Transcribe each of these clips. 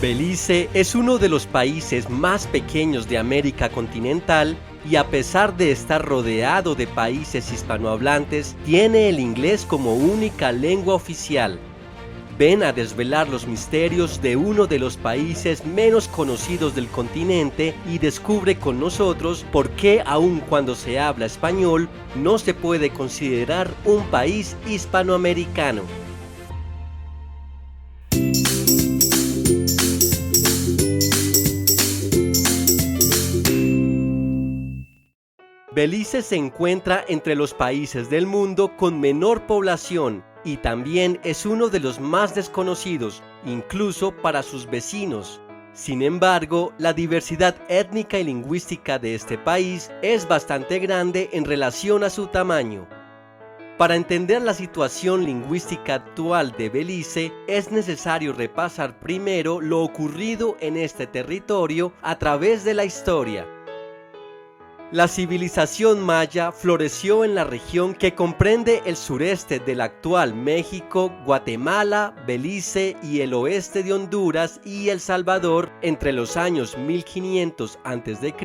Belice es uno de los países más pequeños de América continental y a pesar de estar rodeado de países hispanohablantes, tiene el inglés como única lengua oficial. Ven a desvelar los misterios de uno de los países menos conocidos del continente y descubre con nosotros por qué, aun cuando se habla español, no se puede considerar un país hispanoamericano. Belice se encuentra entre los países del mundo con menor población y también es uno de los más desconocidos, incluso para sus vecinos. Sin embargo, la diversidad étnica y lingüística de este país es bastante grande en relación a su tamaño. Para entender la situación lingüística actual de Belice, es necesario repasar primero lo ocurrido en este territorio a través de la historia. La civilización maya floreció en la región que comprende el sureste del actual México, Guatemala, Belice y el oeste de Honduras y El Salvador entre los años 1500 a.C.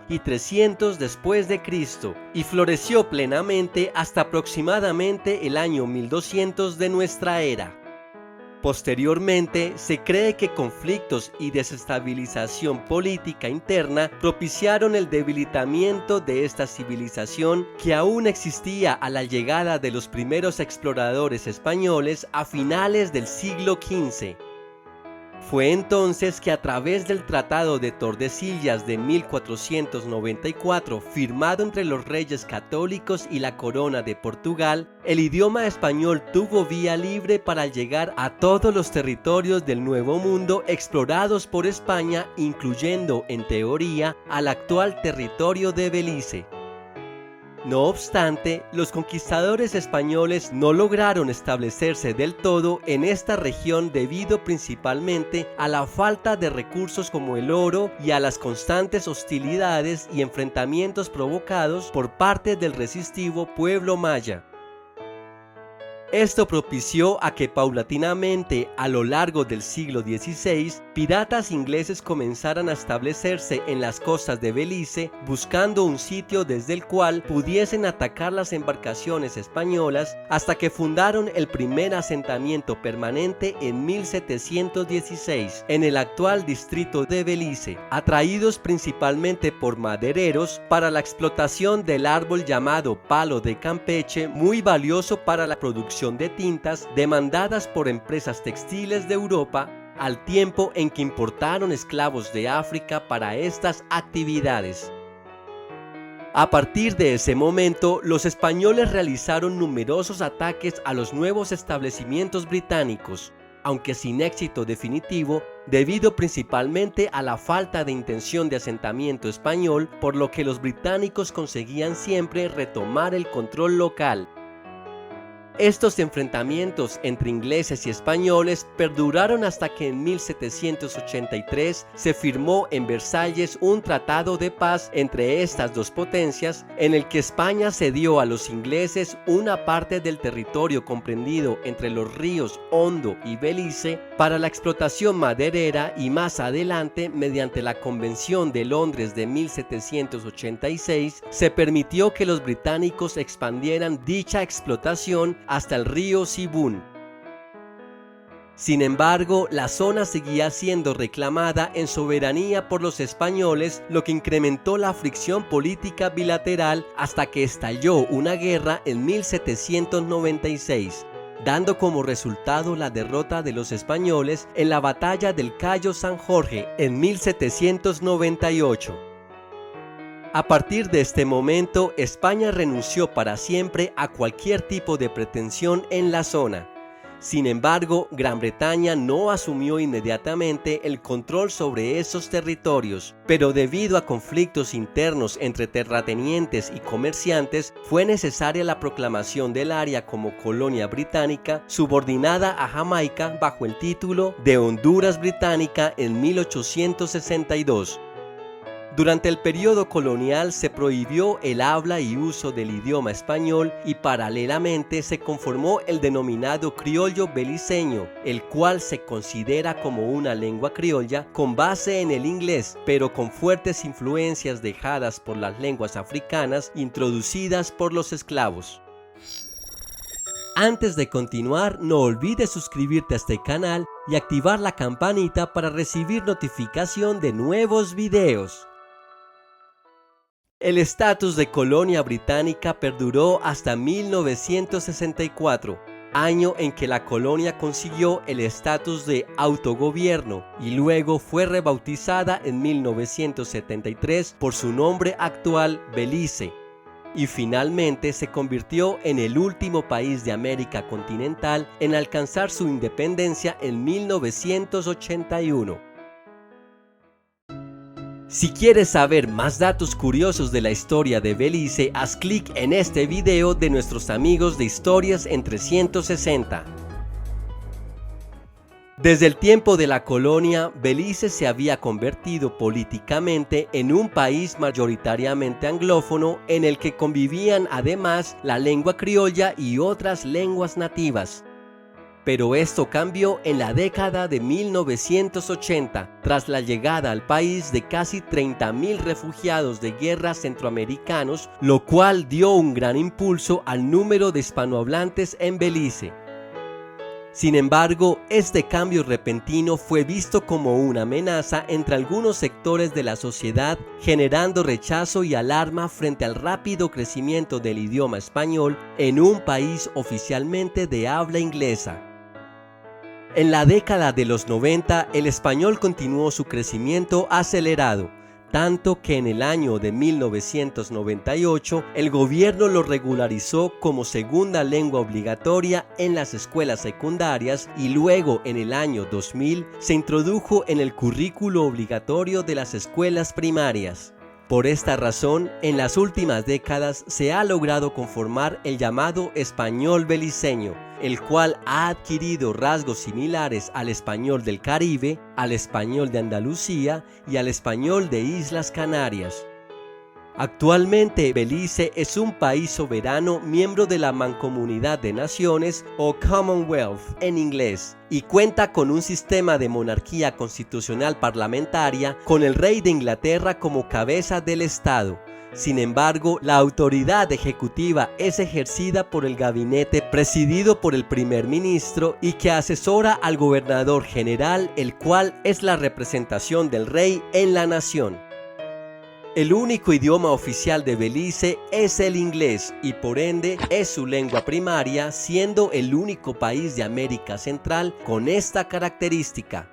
y 300 después de Cristo, y floreció plenamente hasta aproximadamente el año 1200 de nuestra era. Posteriormente, se cree que conflictos y desestabilización política interna propiciaron el debilitamiento de esta civilización que aún existía a la llegada de los primeros exploradores españoles a finales del siglo XV. Fue entonces que a través del Tratado de Tordesillas de 1494, firmado entre los reyes católicos y la corona de Portugal, el idioma español tuvo vía libre para llegar a todos los territorios del Nuevo Mundo explorados por España, incluyendo, en teoría, al actual territorio de Belice. No obstante, los conquistadores españoles no lograron establecerse del todo en esta región debido principalmente a la falta de recursos como el oro y a las constantes hostilidades y enfrentamientos provocados por parte del resistivo pueblo maya. Esto propició a que paulatinamente, a lo largo del siglo XVI, piratas ingleses comenzaran a establecerse en las costas de Belice, buscando un sitio desde el cual pudiesen atacar las embarcaciones españolas, hasta que fundaron el primer asentamiento permanente en 1716, en el actual distrito de Belice, atraídos principalmente por madereros para la explotación del árbol llamado palo de Campeche, muy valioso para la producción de tintas demandadas por empresas textiles de Europa, al tiempo en que importaron esclavos de África para estas actividades. A partir de ese momento, los españoles realizaron numerosos ataques a los nuevos establecimientos británicos, aunque sin éxito definitivo, debido principalmente a la falta de intención de asentamiento español, por lo que los británicos conseguían siempre retomar el control local. Estos enfrentamientos entre ingleses y españoles perduraron hasta que en 1783 se firmó en Versalles un tratado de paz entre estas dos potencias, en el que España cedió a los ingleses una parte del territorio comprendido entre los ríos Hondo y Belice para la explotación maderera, y más adelante, mediante la Convención de Londres de 1786, se permitió que los británicos expandieran dicha explotación hasta el río Sibún. Sin embargo, la zona seguía siendo reclamada en soberanía por los españoles, lo que incrementó la fricción política bilateral hasta que estalló una guerra en 1796, dando como resultado la derrota de los españoles en la batalla del Cayo San Jorge en 1798. A partir de este momento, España renunció para siempre a cualquier tipo de pretensión en la zona. Sin embargo, Gran Bretaña no asumió inmediatamente el control sobre esos territorios, pero debido a conflictos internos entre terratenientes y comerciantes, fue necesaria la proclamación del área como colonia británica, subordinada a Jamaica bajo el título de Honduras Británica en 1862. Durante el periodo colonial se prohibió el habla y uso del idioma español y paralelamente se conformó el denominado criollo beliceño, el cual se considera como una lengua criolla con base en el inglés, pero con fuertes influencias dejadas por las lenguas africanas introducidas por los esclavos. Antes de continuar, no olvides suscribirte a este canal y activar la campanita para recibir notificación de nuevos videos. El estatus de colonia británica perduró hasta 1964, año en que la colonia consiguió el estatus de autogobierno y luego fue rebautizada en 1973 por su nombre actual, Belice, y finalmente se convirtió en el último país de América continental en alcanzar su independencia en 1981. Si quieres saber más datos curiosos de la historia de Belice, haz clic en este video de nuestros amigos de Historias en 360. Desde el tiempo de la colonia, Belice se había convertido políticamente en un país mayoritariamente anglófono en el que convivían además la lengua criolla y otras lenguas nativas. Pero esto cambió en la década de 1980, tras la llegada al país de casi 30.000 refugiados de guerra centroamericanos, lo cual dio un gran impulso al número de hispanohablantes en Belice. Sin embargo, este cambio repentino fue visto como una amenaza entre algunos sectores de la sociedad, generando rechazo y alarma frente al rápido crecimiento del idioma español en un país oficialmente de habla inglesa. En la década de los 90, el español continuó su crecimiento acelerado, tanto que en el año de 1998 el gobierno lo regularizó como segunda lengua obligatoria en las escuelas secundarias y luego en el año 2000 se introdujo en el currículo obligatorio de las escuelas primarias. Por esta razón, en las últimas décadas se ha logrado conformar el llamado español beliceño, el cual ha adquirido rasgos similares al español del Caribe, al español de Andalucía y al español de Islas Canarias. Actualmente, Belice es un país soberano miembro de la Mancomunidad de Naciones o Commonwealth en inglés y cuenta con un sistema de monarquía constitucional parlamentaria con el rey de Inglaterra como cabeza del Estado. Sin embargo, la autoridad ejecutiva es ejercida por el gabinete presidido por el primer ministro y que asesora al gobernador general, el cual es la representación del rey en la nación. El único idioma oficial de Belice es el inglés y por ende es su lengua primaria, siendo el único país de América Central con esta característica.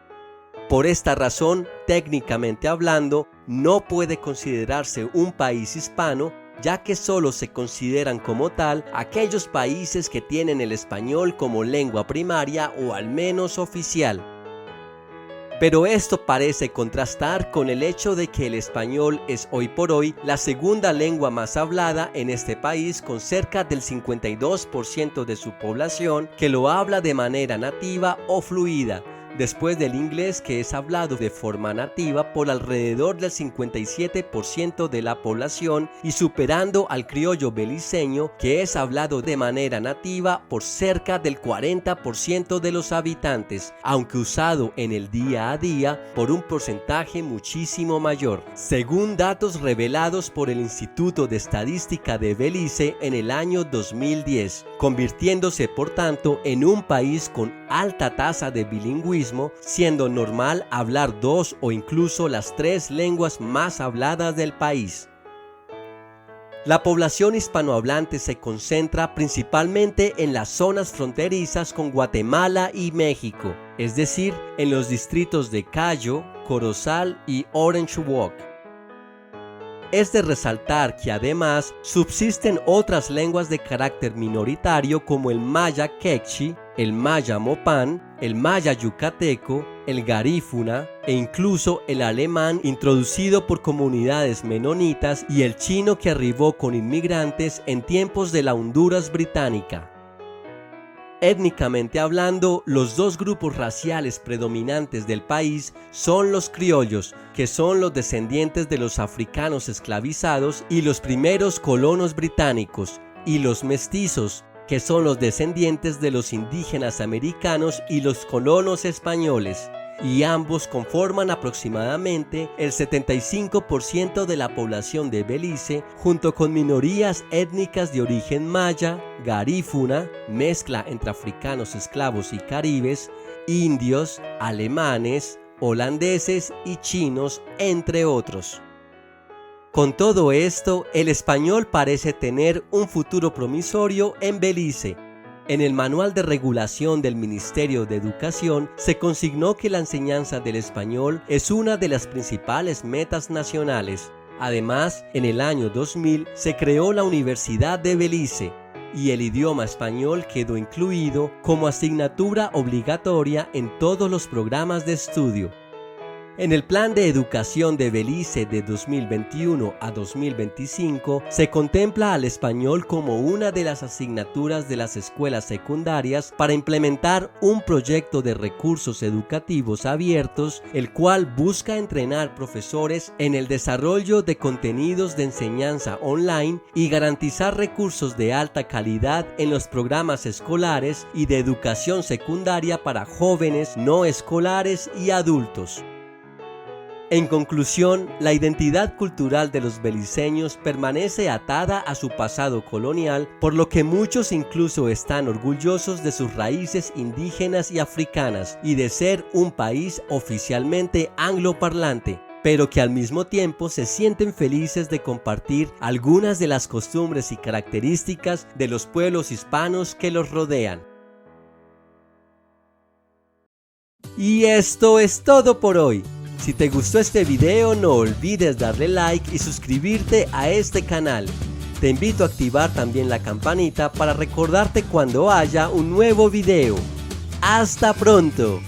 Por esta razón, técnicamente hablando, no puede considerarse un país hispano, ya que solo se consideran como tal aquellos países que tienen el español como lengua primaria o al menos oficial. Pero esto parece contrastar con el hecho de que el español es hoy por hoy la segunda lengua más hablada en este país, con cerca del 52% de su población que lo habla de manera nativa o fluida, después del inglés, que es hablado de forma nativa por alrededor del 57% de la población y superando al criollo beliceño, que es hablado de manera nativa por cerca del 40% de los habitantes, aunque usado en el día a día por un porcentaje muchísimo mayor, según datos revelados por el Instituto de Estadística de Belice en el año 2010, convirtiéndose por tanto en un país con alta tasa de bilingüismo, siendo normal hablar 2 o incluso las 3 lenguas más habladas del país. La población hispanohablante se concentra principalmente en las zonas fronterizas con Guatemala y México, es decir, en los distritos de Cayo, Corozal y Orange Walk. Es de resaltar que además subsisten otras lenguas de carácter minoritario como el maya quechua, el maya mopán, el maya yucateco, el garífuna e incluso el alemán introducido por comunidades menonitas y el chino que arribó con inmigrantes en tiempos de la Honduras británica. Étnicamente hablando, los dos grupos raciales predominantes del país son los criollos, que son los descendientes de los africanos esclavizados y los primeros colonos británicos, y los mestizos, que son los descendientes de los indígenas americanos y los colonos españoles, y ambos conforman aproximadamente el 75% de la población de Belice, junto con minorías étnicas de origen maya, garífuna, mezcla entre africanos esclavos y caribes, indios, alemanes, holandeses y chinos, entre otros. Con todo esto, el español parece tener un futuro promisorio en Belice. En el Manual de Regulación del Ministerio de Educación se consignó que la enseñanza del español es una de las principales metas nacionales. Además, en el año 2000 se creó la Universidad de Belice y el idioma español quedó incluido como asignatura obligatoria en todos los programas de estudio. En el Plan de Educación de Belice de 2021 a 2025 se contempla al español como una de las asignaturas de las escuelas secundarias para implementar un proyecto de recursos educativos abiertos, el cual busca entrenar profesores en el desarrollo de contenidos de enseñanza online y garantizar recursos de alta calidad en los programas escolares y de educación secundaria para jóvenes, no escolares y adultos. En conclusión, la identidad cultural de los beliceños permanece atada a su pasado colonial, por lo que muchos incluso están orgullosos de sus raíces indígenas y africanas y de ser un país oficialmente angloparlante, pero que al mismo tiempo se sienten felices de compartir algunas de las costumbres y características de los pueblos hispanos que los rodean. Y esto es todo por hoy. Si te gustó este video, no olvides darle like y suscribirte a este canal. Te invito a activar también la campanita para recordarte cuando haya un nuevo video. ¡Hasta pronto!